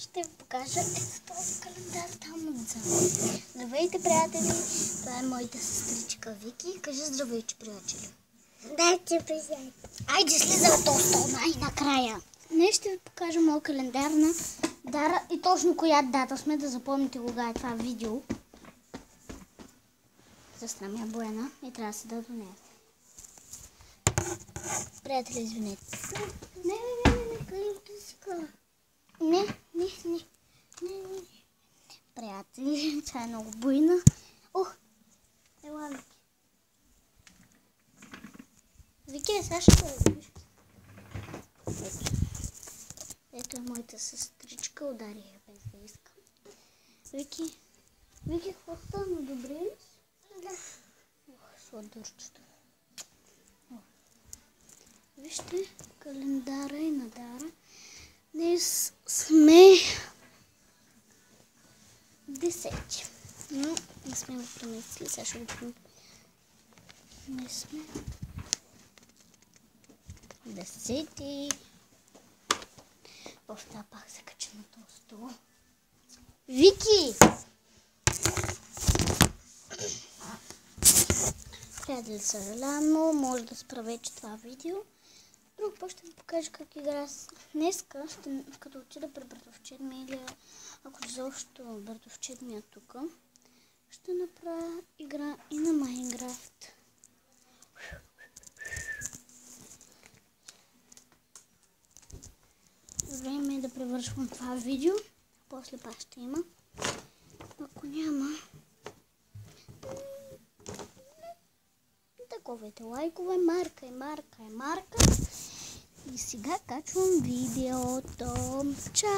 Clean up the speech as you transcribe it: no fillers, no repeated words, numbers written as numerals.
Ще ви покажа този календар там отзад. Здравейте, приятели! Това е моята сестричка Вики. Кажи здравейте, приятели. Дайте приятели. Айде, слиза от този стол най-накрая. Днес ще ви покажа моят календар на Дара и точно коя дата сме, да запомните кога е това видео. Сестра ми е Боена и трябва да се да до нея. Приятели, извинете. Не, Приятели, тя е много буйна. Ох, ела Вики. Вики, сега ще го видиш. Ето е моята сестричка, удари я без да искам. Вики, какво стана? Добре ли си? Да. Ох, сладурчето. Вижте календара и на Дара. Днес сме 10. Но не сме го преместили, сега ще го преместим. Не сме 10. Офта пак се кача на този стол. Вики! Приятели, съжалявам, но може да спра вече това видео. Друг път ще ви покажа как игра с... Днеска, като отида при братовчет ми или ако изобщо братовчет ми е тук, ще направя игра и на Майнкрафт. Време е да превършвам това видео. После пак ще има. Ако няма, таковете лайкове, марка. И сега качвам видеото. Чао!